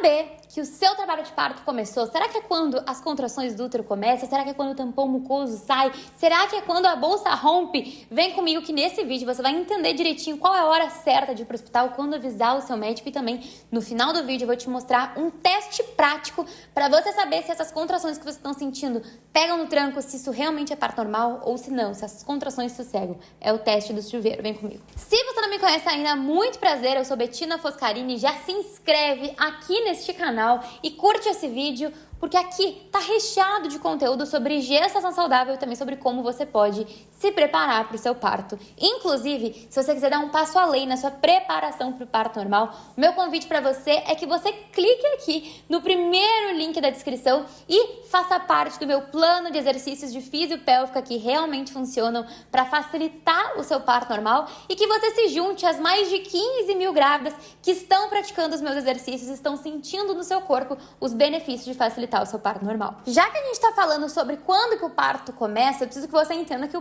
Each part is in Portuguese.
saber que o seu trabalho de parto começou? Será que é quando as contrações do útero começam? Será que é quando o tampão mucoso sai? Será que é quando a bolsa rompe? Vem comigo que nesse vídeo você vai entender direitinho qual é a hora certa de ir para o hospital, quando avisar o seu médico, e também no final do vídeo eu vou te mostrar um teste prático para você saber se essas contrações que você está sentindo pegam no tranco, se isso realmente é parto normal ou se não, se essas contrações sossegam. É o teste do chuveiro, vem comigo. Se você não me conhece ainda, muito prazer, eu sou Bettina Foscarini, já se inscreve aqui neste canal e curte esse vídeo, porque aqui tá recheado de conteúdo sobre gestação saudável e também sobre como você pode se preparar para o seu parto. Inclusive, se você quiser dar um passo além na sua preparação para o parto normal, o meu convite para você é que você clique aqui no primeiro link da descrição e faça parte do meu plano de exercícios de fisiopélvica que realmente funcionam para facilitar o seu parto normal, e que você se junte às mais de 15 mil grávidas que estão praticando os meus exercícios e estão sentindo no seu corpo os benefícios de facilitar o seu parto normal. Já que a gente está falando sobre quando que o parto começa, eu preciso que você entenda que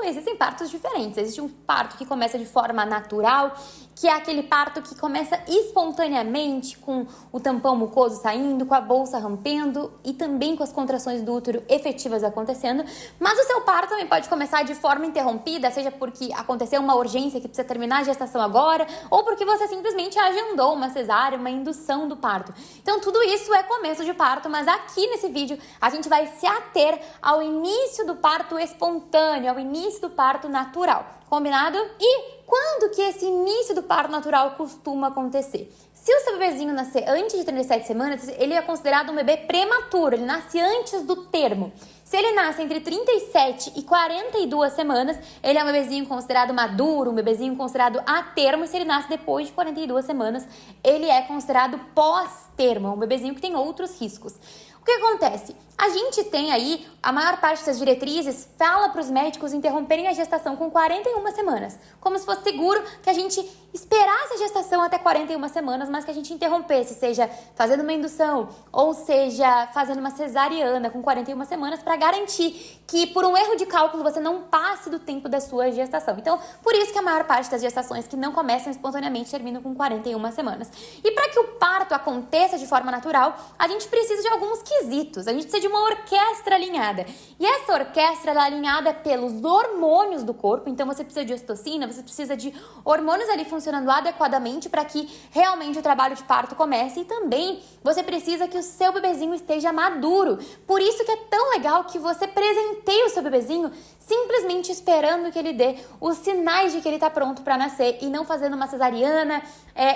existem partos diferentes. Existe um parto que começa de forma natural, que é aquele parto que começa espontaneamente, com o tampão mucoso saindo, com a bolsa rompendo e também com as contrações do útero efetivas acontecendo. Mas o seu parto também pode começar de forma interrompida, seja porque aconteceu uma urgência que precisa terminar a gestação agora, ou porque você simplesmente agendou uma cesárea, uma indução do parto. Então tudo isso é começo de parto, mas aqui nesse vídeo a gente vai se ater ao início do parto espontâneo, ao início do parto natural. Combinado? E quando que esse início do parto natural costuma acontecer? Se o seu bebezinho nascer antes de 37 semanas, ele é considerado um bebê prematuro, ele nasce antes do termo. Se ele nasce entre 37 e 42 semanas, ele é um bebezinho considerado maduro, um bebezinho considerado a termo. E se ele nasce depois de 42 semanas, ele é considerado pós-termo, um bebezinho que tem outros riscos. O que acontece? A gente tem aí, a maior parte das diretrizes fala para os médicos interromperem a gestação com 41 semanas. Como se fosse seguro que a gente esperasse a gestação até 41 semanas, mas que a gente interrompesse, seja fazendo uma indução ou seja fazendo uma cesariana com 41 semanas, para garantir que por um erro de cálculo você não passe do tempo da sua gestação. Então, por isso que a maior parte das gestações que não começam espontaneamente terminam com 41 semanas. E para que o parto aconteça de forma natural, a gente precisa de alguns quesitos. A gente precisa de uma orquestra alinhada. E essa orquestra ela é alinhada pelos hormônios do corpo. Então você precisa de ocitocina, você precisa de hormônios ali funcionando adequadamente para que realmente o trabalho de parto comece. E também você precisa que o seu bebezinho esteja maduro. Por isso que é tão legal que você presenteie o seu bebezinho simplesmente esperando que ele dê os sinais de que ele está pronto para nascer, e não fazendo uma cesariana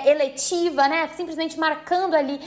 eletiva, né? Simplesmente marcando ali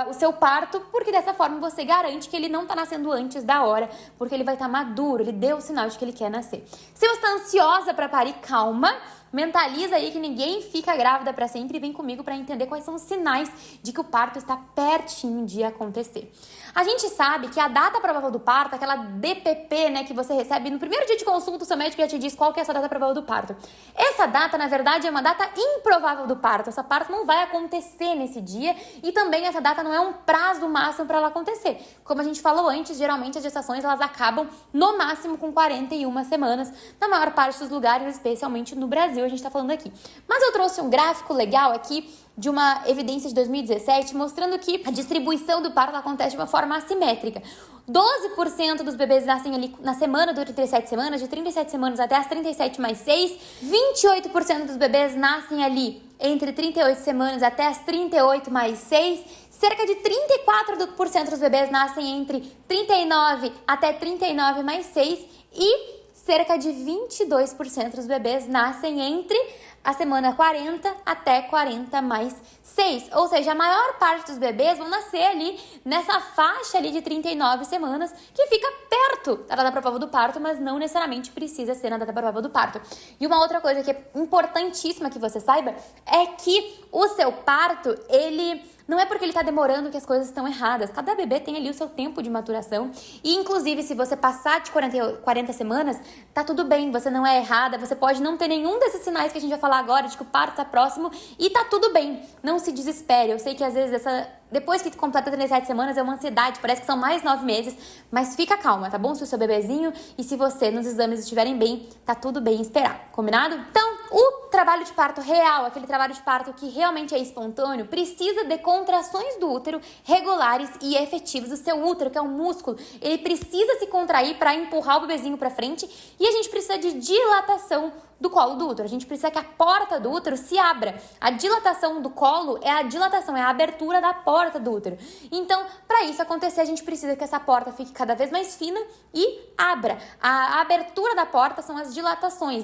o seu parto, porque dessa forma você garante que ele não está nascendo antes da hora, porque ele vai estar maduro, ele deu o sinal de que ele quer nascer. Se você está ansiosa para parir, calma. Mentaliza aí que ninguém fica grávida para sempre e vem comigo para entender quais são os sinais de que o parto está pertinho de acontecer. A gente sabe que a data provável do parto, aquela DPP, né, que você recebe no primeiro dia de consulta, o seu médico já te diz qual que é a sua data provável do parto. Essa data, na verdade, é uma data improvável do parto. Essa parto não vai acontecer nesse dia, e também essa data não é um prazo máximo para ela acontecer. Como a gente falou antes, geralmente as gestações elas acabam no máximo com 41 semanas, na maior parte dos lugares, especialmente no Brasil. A gente está falando aqui. Mas eu trouxe um gráfico legal aqui de uma evidência de 2017 mostrando que a distribuição do parto acontece de uma forma assimétrica. 12% dos bebês nascem ali na semana do 37 semanas, de 37 semanas até as 37 mais 6. 28% dos bebês nascem ali entre 38 semanas até as 38 mais 6. Cerca de 34% dos bebês nascem entre 39 até 39 mais 6. E cerca de 22% dos bebês nascem entre a semana 40 até 40 mais 6. Ou seja, a maior parte dos bebês vão nascer ali nessa faixa ali de 39 semanas, que fica perto da data provável do parto, mas não necessariamente precisa ser na data provável do parto. E uma outra coisa que é importantíssima que você saiba é que o seu parto, ele não é porque ele está demorando que as coisas estão erradas. Cada bebê tem ali o seu tempo de maturação. E, inclusive, se você passar de 40 semanas, tá tudo bem, você não é errada. Você pode não ter nenhum desses sinais que a gente vai falar agora, de que o parto está próximo, e tá tudo bem. Não se desespere. Eu sei que, às vezes, depois que completa 37 semanas, é uma ansiedade. Parece que são mais 9 meses. Mas fica calma, tá bom? Se o seu bebezinho e se você nos exames estiverem bem, tá tudo bem esperar. Combinado? Então, o trabalho de parto real, aquele trabalho de parto que realmente é espontâneo, precisa de contrações do útero regulares e efetivas. O seu útero, que é um músculo, ele precisa se contrair para empurrar o bebezinho para frente, e a gente precisa de dilatação do colo do útero. A gente precisa que a porta do útero se abra. A dilatação do colo é a abertura da porta do útero. Então, para isso acontecer, a gente precisa que essa porta fique cada vez mais fina e abra. A abertura da porta são as dilatações,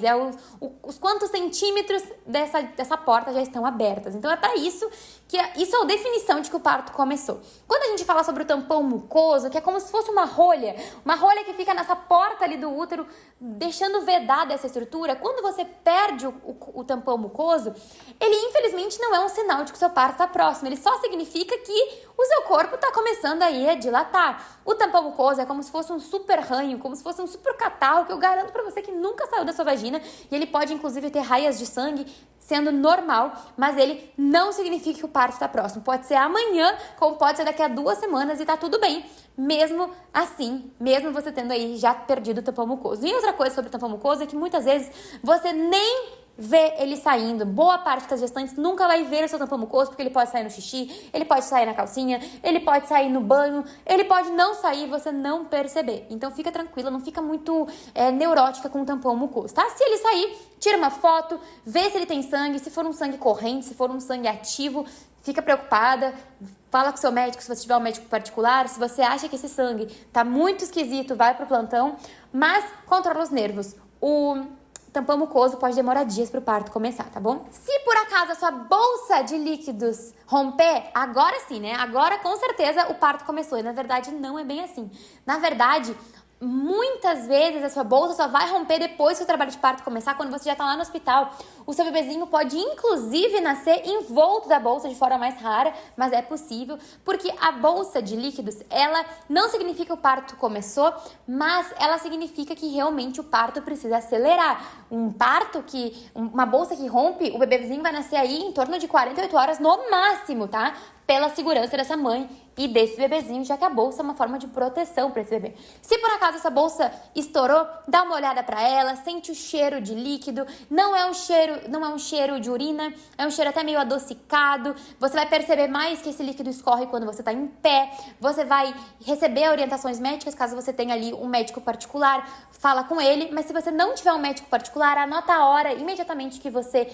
os quantos centímetros dessa porta já estão abertas. Então, é para isso que isso é a definição de que o parto começou. Quando a gente fala sobre o tampão mucoso, que é como se fosse uma rolha que fica nessa porta ali do útero, deixando vedada essa estrutura, quando você perde o tampão mucoso, ele infelizmente não é um sinal de que o seu parto está próximo, ele só significa que o seu corpo está começando aí a dilatar. O tampão mucoso é como se fosse um super ranho, como se fosse um super catarro, que eu garanto para você que nunca saiu da sua vagina, e ele pode inclusive ter raias de sangue, sendo normal, mas ele não significa que o parto está próximo. Pode ser amanhã, como pode ser daqui a 2 semanas, e tá tudo bem, mesmo assim, mesmo você tendo aí já perdido o tampão mucoso. E outra coisa sobre o tampão mucoso é que muitas vezes você nem vê ele saindo. Boa parte das gestantes nunca vai ver o seu tampão mucoso, porque ele pode sair no xixi, ele pode sair na calcinha, ele pode sair no banho, ele pode não sair e você não perceber. Então fica tranquila, não fica muito neurótica com o tampão mucoso, tá? Se ele sair, tira uma foto, vê se ele tem sangue, se for um sangue corrente, se for um sangue ativo, fica preocupada, fala com o seu médico, se você tiver um médico particular. Se você acha que esse sangue tá muito esquisito, vai pro plantão, mas controla os nervos. O tampão mucoso pode demorar dias para o parto começar, tá bom? Se por acaso a sua bolsa de líquidos romper, agora sim, né? Agora com certeza o parto começou. E na verdade não é bem assim. Na verdade, muitas vezes a sua bolsa só vai romper depois que o trabalho de parto começar, quando você já tá lá no hospital. O seu bebezinho pode inclusive nascer envolto da bolsa de forma mais rara, mas é possível, porque a bolsa de líquidos, ela não significa que o parto começou, mas ela significa que realmente o parto precisa acelerar. Uma bolsa que rompe, o bebezinho vai nascer aí em torno de 48 horas no máximo, tá? Pela segurança dessa mãe e desse bebezinho, já que a bolsa é uma forma de proteção para esse bebê. Se por acaso essa bolsa estourou, dá uma olhada para ela, sente o cheiro de líquido, não é um cheiro de urina, é um cheiro até meio adocicado. Você vai perceber mais que esse líquido escorre quando você está em pé. Você vai receber orientações médicas, caso você tenha ali um médico particular, fala com ele. Mas se você não tiver um médico particular, anota a hora imediatamente que você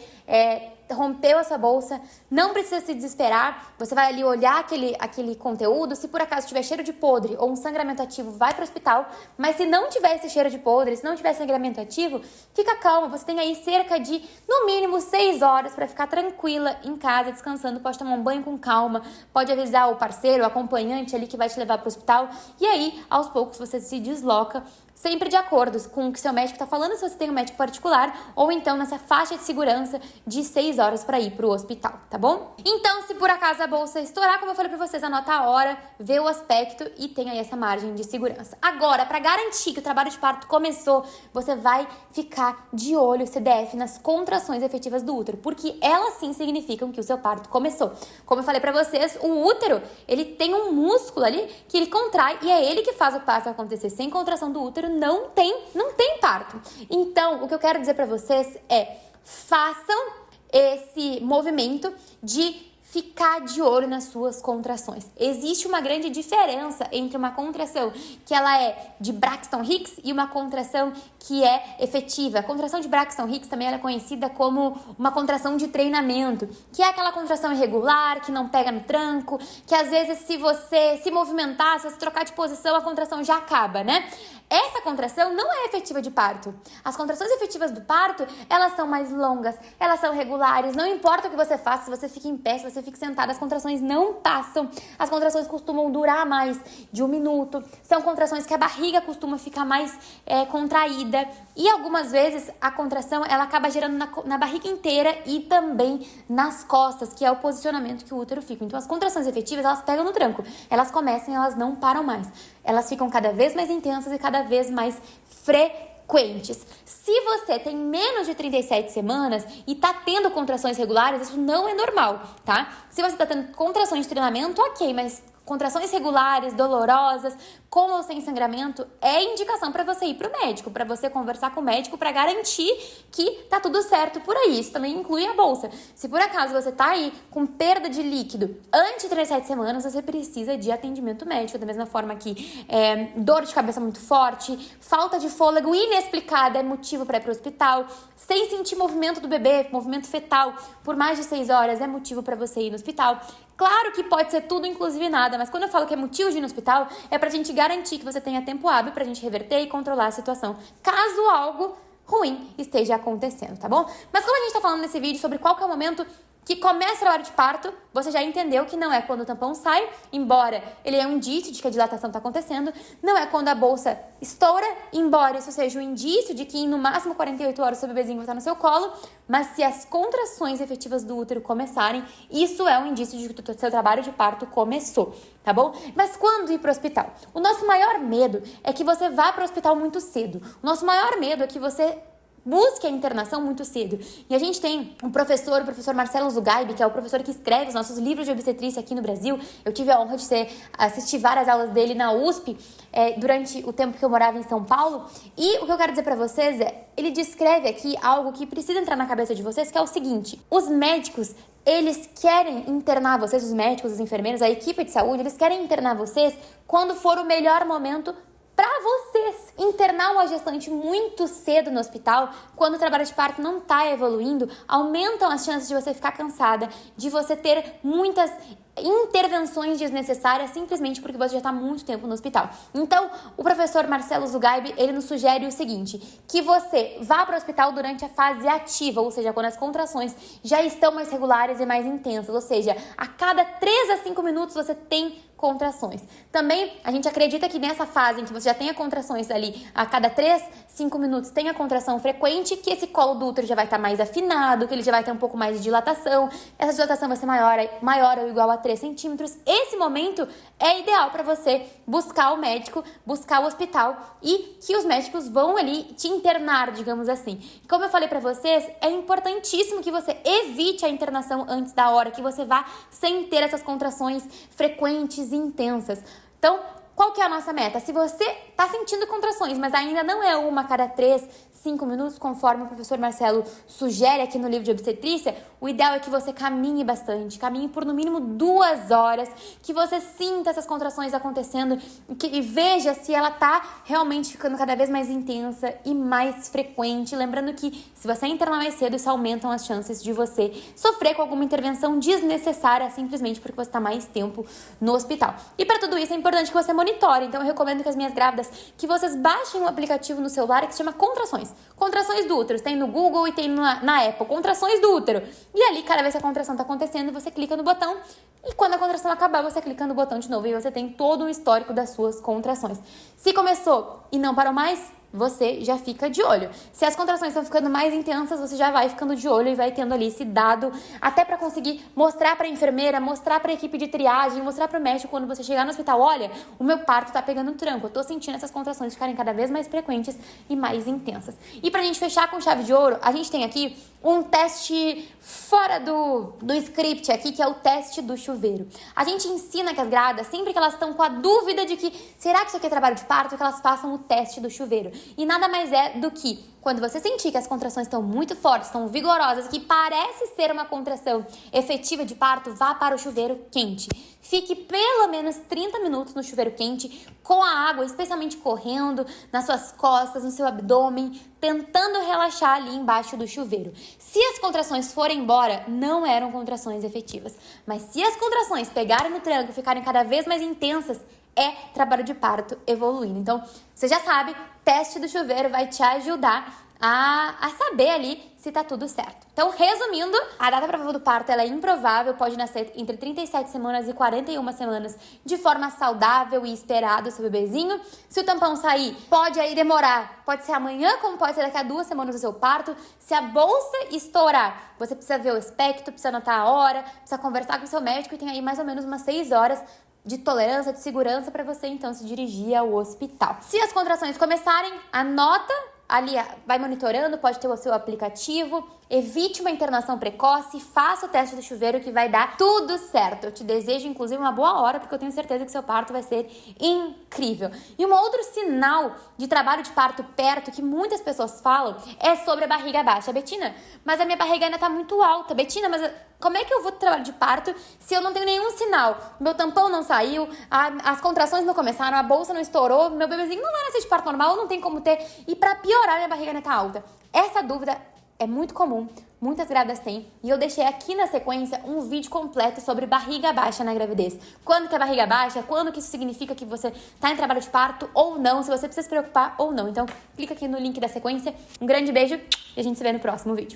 rompeu essa bolsa, não precisa se desesperar, você vai ali olhar aquele conteúdo. Se por acaso tiver cheiro de podre ou um sangramento ativo, vai para o hospital. Mas se não tiver esse cheiro de podre, se não tiver sangramento ativo, fica calma, você tem aí cerca de, no mínimo, 6 horas para ficar tranquila em casa, descansando. Pode tomar um banho com calma, pode avisar o parceiro, o acompanhante ali que vai te levar para o hospital, e aí, aos poucos, você se desloca, sempre de acordo com o que seu médico está falando, se você tem um médico particular, ou então nessa faixa de segurança de 6 horas para ir para o hospital, tá bom? Então, se por acaso a bolsa estourar, como eu falei para vocês, anota a hora, vê o aspecto e tem aí essa margem de segurança. Agora, para garantir que o trabalho de parto começou, você vai ficar de olho, CDF, nas contrações efetivas do útero, porque elas sim significam que o seu parto começou. Como eu falei para vocês, o útero, ele tem um músculo ali que ele contrai e é ele que faz o parto acontecer. Sem contração do útero, não tem parto. Então, o que eu quero dizer pra vocês é: façam esse movimento de ficar de olho nas suas contrações. Existe uma grande diferença entre uma contração que ela é de Braxton Hicks e uma contração que é efetiva. A contração de Braxton Hicks também é conhecida como uma contração de treinamento, que é aquela contração irregular, que não pega no tranco, que às vezes se você se movimentar, se você trocar de posição, a contração já acaba, né? Essa contração não é efetiva de parto. As contrações efetivas do parto, elas são mais longas, elas são regulares, não importa o que você faça, se você fica em pé, se você fica sentado, as contrações não passam. As contrações costumam durar mais de 1 minuto, são contrações que a barriga costuma ficar mais contraída, e algumas vezes a contração, ela acaba gerando na barriga inteira e também nas costas, que é o posicionamento que o útero fica. Então as contrações efetivas, elas pegam no tranco, elas começam e elas não param mais. Elas ficam cada vez mais intensas e cada vez mais frequentes. Se você tem menos de 37 semanas e tá tendo contrações regulares, isso não é normal, tá? Se você tá tendo contrações de treinamento, ok, mas contrações regulares, dolorosas, com ou sem sangramento, é indicação para você ir pro médico, para você conversar com o médico para garantir que tá tudo certo por aí. Isso também inclui a bolsa. Se por acaso você tá aí com perda de líquido antes de 37 semanas, você precisa de atendimento médico, da mesma forma que dor de cabeça muito forte, falta de fôlego inexplicada é motivo para ir pro hospital, sem sentir movimento do bebê, movimento fetal, por mais de 6 horas é motivo para você ir no hospital. Claro que pode ser tudo, inclusive nada, mas quando eu falo que é motivo de ir no hospital, é pra gente garantir que você tenha tempo hábil pra gente reverter e controlar a situação, caso algo ruim esteja acontecendo, tá bom? Mas como a gente tá falando nesse vídeo sobre qual que é o momento que começa a hora de parto, você já entendeu que não é quando o tampão sai, embora ele é um indício de que a dilatação está acontecendo, não é quando a bolsa estoura, embora isso seja um indício de que em no máximo 48 horas o seu bebezinho vai estar no seu colo, mas se as contrações efetivas do útero começarem, isso é um indício de que o seu trabalho de parto começou, tá bom? Mas quando ir para o hospital? O nosso maior medo é que você vá para o hospital muito cedo. O nosso maior medo é que você busque a internação muito cedo. E a gente tem o professor Marcelo Zugaib, que é o professor que escreve os nossos livros de obstetrícia aqui no Brasil. Eu tive a honra de assistir várias aulas dele na USP durante o tempo que eu morava em São Paulo. E o que eu quero dizer pra vocês ele descreve aqui algo que precisa entrar na cabeça de vocês, que é o seguinte: os médicos, eles querem internar vocês, os médicos, os enfermeiros, a equipe de saúde, eles querem internar vocês quando for o melhor momento para vocês. Internar uma gestante muito cedo no hospital, quando o trabalho de parto não está evoluindo, aumentam as chances de você ficar cansada, de você ter muitas intervenções desnecessárias simplesmente porque você já está muito tempo no hospital. Então, o professor Marcelo Zugaib, ele nos sugere o seguinte, que você vá para o hospital durante a fase ativa, ou seja, quando as contrações já estão mais regulares e mais intensas, ou seja, a cada 3 a 5 minutos você tem contrações. Também, a gente acredita que nessa fase em que você já tenha contrações ali, a cada 3, 5 minutos tenha contração frequente, que esse colo do útero já vai estar mais afinado, que ele já vai ter um pouco mais de dilatação, essa dilatação vai ser maior ou igual a 3 centímetros. Esse momento é ideal para você buscar o médico, buscar o hospital e que os médicos vão ali te internar, digamos assim. E como eu falei para vocês, é importantíssimo que você evite a internação antes da hora, que você vá sem ter essas contrações frequentes e intensas. Então, qual que é a nossa meta? Se você está sentindo contrações, mas ainda não é uma a cada 3, 5 minutos, conforme o professor Marcelo sugere aqui no livro de obstetrícia, o ideal é que você caminhe bastante, caminhe por no mínimo 2 horas, que você sinta essas contrações acontecendo e veja se ela está realmente ficando cada vez mais intensa e mais frequente. Lembrando que se você internar mais cedo, isso aumenta as chances de você sofrer com alguma intervenção desnecessária simplesmente porque você está mais tempo no hospital. E para tudo isso é importante que você monitore. Então eu recomendo que as minhas grávidas, que vocês baixem um aplicativo no celular que se chama Contrações. Contrações do útero. Tem no Google e tem na Apple. Contrações do útero. E ali, cada vez que a contração está acontecendo, você clica no botão e quando a contração acabar, você clica no botão de novo e você tem todo o histórico das suas contrações. Se começou e não parou mais, você já fica de olho. Se as contrações estão ficando mais intensas, você já vai ficando de olho e vai tendo ali esse dado, até para conseguir mostrar para a enfermeira, mostrar para a equipe de triagem, mostrar para o médico quando você chegar no hospital: olha, o meu parto tá pegando tranco, eu tô sentindo essas contrações ficarem cada vez mais frequentes e mais intensas. E pra gente fechar com chave de ouro, a gente tem aqui um teste fora do script aqui, que é o teste do chuveiro. A gente ensina que as grávidas, sempre que elas estão com a dúvida de que será que isso aqui é trabalho de parto, que elas façam o teste do chuveiro. E nada mais é do que quando você sentir que as contrações estão muito fortes, estão vigorosas, que parece ser uma contração efetiva de parto, vá para o chuveiro quente. Fique pelo menos 30 minutos no chuveiro quente, com a água especialmente correndo nas suas costas, no seu abdômen, tentando relaxar ali embaixo do chuveiro. Se as contrações forem embora, não eram contrações efetivas. Mas se as contrações pegarem no tranco e ficarem cada vez mais intensas, é trabalho de parto evoluindo. Então, você já sabe, teste do chuveiro vai te ajudar a saber ali se tá tudo certo. Então, resumindo, a data provável do parto ela é improvável, pode nascer entre 37 semanas e 41 semanas de forma saudável e esperada o seu bebezinho. Se o tampão sair, pode aí demorar, pode ser amanhã, como pode ser daqui a 2 semanas do seu parto. Se a bolsa estourar, você precisa ver o espectro, precisa anotar a hora, precisa conversar com o seu médico e tem aí mais ou menos umas 6 horas de tolerância, de segurança para você então se dirigir ao hospital. Se as contrações começarem, anota ali vai monitorando, pode ter o seu aplicativo, evite uma internação precoce, faça o teste do chuveiro que vai dar tudo certo. Eu te desejo, inclusive, uma boa hora, porque eu tenho certeza que seu parto vai ser incrível. E um outro sinal de trabalho de parto perto que muitas pessoas falam é sobre a barriga baixa. Betina, mas a minha barriga ainda tá muito alta. Betina, mas como é que eu vou ter trabalho de parto se eu não tenho nenhum sinal? Meu tampão não saiu, as contrações não começaram, a bolsa não estourou, meu bebezinho não vai nascer de parto normal, não tem como ter. E pra piorar, minha barriga ainda tá alta. Essa dúvida é muito comum, muitas grávidas têm, e eu deixei aqui na sequência um vídeo completo sobre barriga baixa na gravidez. Quando que é barriga baixa, quando que isso significa que você tá em trabalho de parto ou não, se você precisa se preocupar ou não. Então, clica aqui no link da sequência. Um grande beijo e a gente se vê no próximo vídeo.